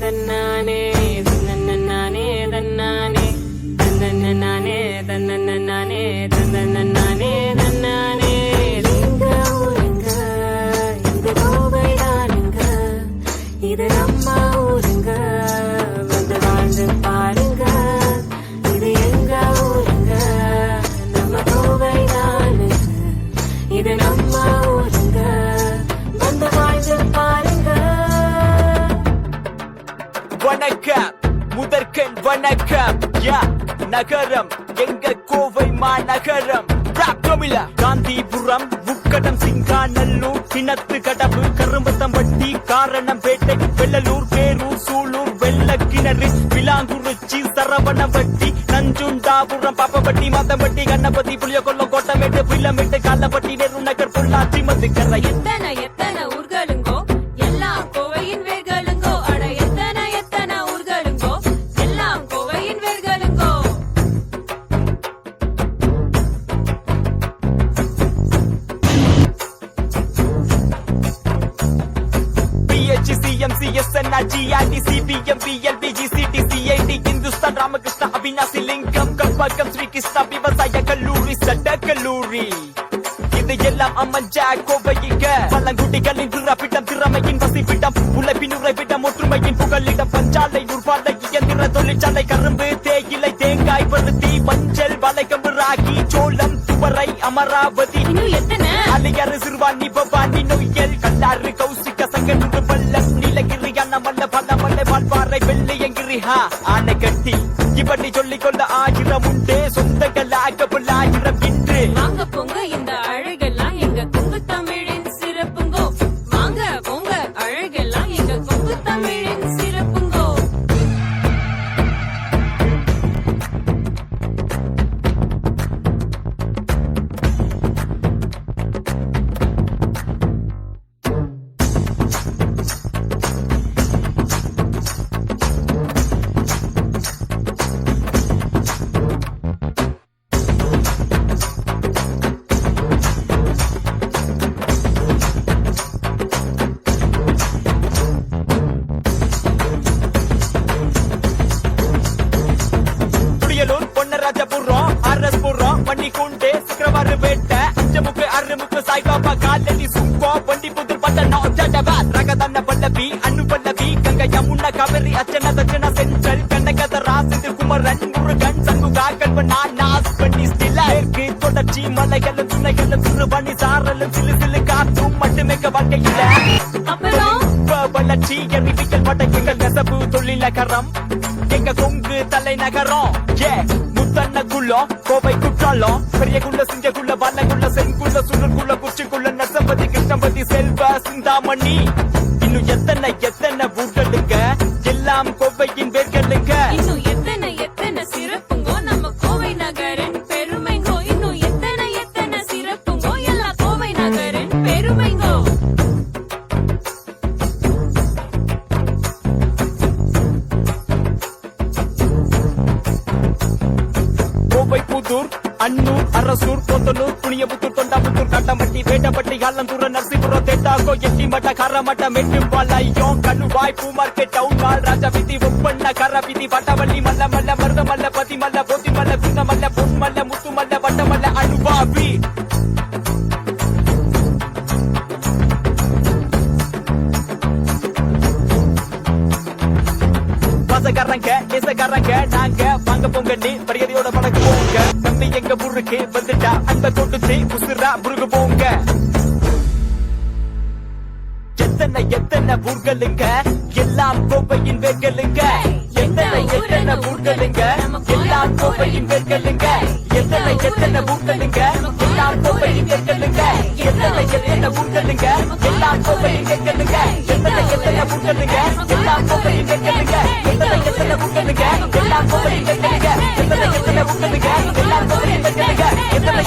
தன்னானே தன்னன்னானே தன்னானே தன்னன்னானே தன்னன்னானே தன்னன்னானே தன்னானே எங்க ஊருங்க இந்த கோவை தானுங்க இது நம்ம ஊருங்க வந்து வாழ்ந்து பாருங்க இது எங்க ஊருங்க நம்ம கோவை தானுங்க இது நம்ம ஊருங்க வந்து வாழ்ந்து பாருங்க. வணக்கம் முதற்கண் வணக்கம் யா நகரம் எங்க கோவை மாநகரம் காந்திபுரம் உக்கடம் சிங்காநல்லூர் கிணத்து கடவு கரும்பத்தம்பட்டி காரணம்பேட்டை வெள்ளலூர் பேரூர் சூலூர் வெள்ளக்கிணறு விலாங்குறிச்சி சரவணம்பட்டி நஞ்சுண்டாபுரம் பாப்பப்பட்டி மாத்தம்பட்டி கண்ணப்பட்டி புளியகொல்லம் கோட்டமேட்டு பிள்ளமேட்டு காலப்பட்டி நெருநகர் பொள்ளாச்சி மதுக்கரை எத்தனை எத்தனை ஊர்களுங்கோ எல்லாம் கோவையின் வேர்களுங்கோ அட எத்தனை எத்தனை ஊர்களுங்கோ எல்லாம் கோவையின் வேர்களுங்கோ. CMC, SNR, GRT, CBM, BLB, GCT, CIT, Hindustan, Ramakrishna, Abhinasi, Lingam, Kalpakam, Sri Krishna, விவசாய கல்லூரி சட்ட கல்லூரி இது எல்லாம் அமைஞ்ச கோவையிங்க பழங்குடிகளின் பிறப்பிடம் திறமையின் வசிப்பிடம் உழைப்பின் உறைவிடம் ஒற்றுமையின் புகலிடம் பஞ்சாலை உருவாலை இயந்திர தொழிற்சாலை கரும்பு தேயிலை தேங்காய் பருத்தி மஞ்சள் வளைகம்பு ராகி சோளம் துவரை அமராவதி அலிகரு சிறுவாணி பவானி நொய்யல் கல்லாறு கௌசிக சங்கனூர் பள்ளம் நீலகிரி அண்ணமல்ல பல்லமல்ல வாழ்வாரை வெள்ளையங்கிரி ஆனை கட்டி இப்படி சொல்லிக் கொள்ள ஆயிரம் உண்டு சொந்தங்களாக ஆயிரம் இன்று வாங்க போங்க இந்த அழகெல்லாம் எங்க கொங்கு தமிழின் சிறப்புங்கோ வாங்க போங்க அழகெல்லாம் எங்க கொங்கு தமிழின் சிறப்புங்கோ. ராஜபுரம் அரஸ்புரம் வண்டிகுண்டே சிக்கரவாறு வேட்டை அஞ்சமுக்கு அருமுக்கு சாய்பாபா காலடி சுங்கோ வண்டி புதிர் பட்டணம் ஜடபாத் ரகதன்ன பல்லவி அன்னு பல்லவி கங்கை யமுனா காவிரி அச்சன தச்சன செஞ்சல் கண்ணகதரா சிந்து குமரன் முருகன் சங்குகா கல்வனா நாஸ் பண்ணி ஸ்டிலருக்கு தொடர்ச்சி மலைகளும் துணைகளும் சிறுவணி சாரலும் சிலு சிலு காற்றும் மட்டுமே வாழ்க்கையில வளர்ச்சி அறிவியல் பட்டங்கள் நெசவு தொழிலகரம் எங்க கொங்கு தலைநகரம் முத்தன்னக்குள்ள கோவை குற்றாலம் பெரியகுள்ள சிங்கக்குள்ள வல்லகுள்ள செங்குள்ள சுழற்குள்ள குச்சிக்குள்ள நரசம்பதி கிருஷ்ணபதி செல்வ சிந்தாமணி இன்னும் எத்தனை எத்தனை ஊர்களுங்க எல்லாம் கோவையின் வேர்களுங்க இன்னும் எத்தனை எத்தனை சிறப்புங்கோ நம்ம கோவை நகரின் பெருமைங்கோ இன்னும் எத்தனை எத்தனை சிறப்புங்கோ எல்லா கோவை நகரின் பெருமைங்கோ. புதூர் அன்னூர் அரசூர் கொத்தனூர் புனியபுத்தூர் தொண்டாபுத்தூர் கட்டம்பட்டி வேட்டப்பட்டி ஆலந்தூர் நரசிபுரம் தேட்டாகோ எட்டிமட்ட கரமட்ட மெட்டுப்பாளையம் கண்ணுவாய் பூமார்க்கெட் டவுன் மால் ராஜவிதி ஒப்பண்ண கரவிதி வட்டவள்ளி மல்ல மல்ல மருதமல்ல பதிமல்ல போத்திமல்ல குந்தமல்ல பொன்மல்ல முத்துமல்ல வட்டமல்ல அனுபாவி பசகாரங்க நேசக்காரங்க நாங்க வாங்க பொங்கண்ணி மரியாதையோட பழகு போங்க தம்பி எங்க புருக்கு வந்துட்டா அன்ப கொடுத்து உசுரா புருகு போங்க எத்தனை எத்தனை ஊர்களுங்க எல்லாம் கோவையின் வேர்களுங்க எத்தனை எத்தனை ஊர்களுங்க எல்லாம் கோவையின் வேர்களுங்க எத்தனை எத்தனை ஊர்களுங்க எல்லாம் கோவையின் வேர்களுங்க எத்தனை எத்தனை ஊர்களுங்க எல்லாம் கோவையின் வேர்களுங்க எத்தனை எத்தனை ஊர்களுங்க எல்லாம் கோவையின் வேர்களுங்க எத்தனை எத்தனை ஊர்களுங்க எல்லாம் கோவையின் வேர்களுங்க எத்தனை எத்தனை ஊர்களுங்க எல்லாம் கோவையின் வேர்களுங்க எத்தனை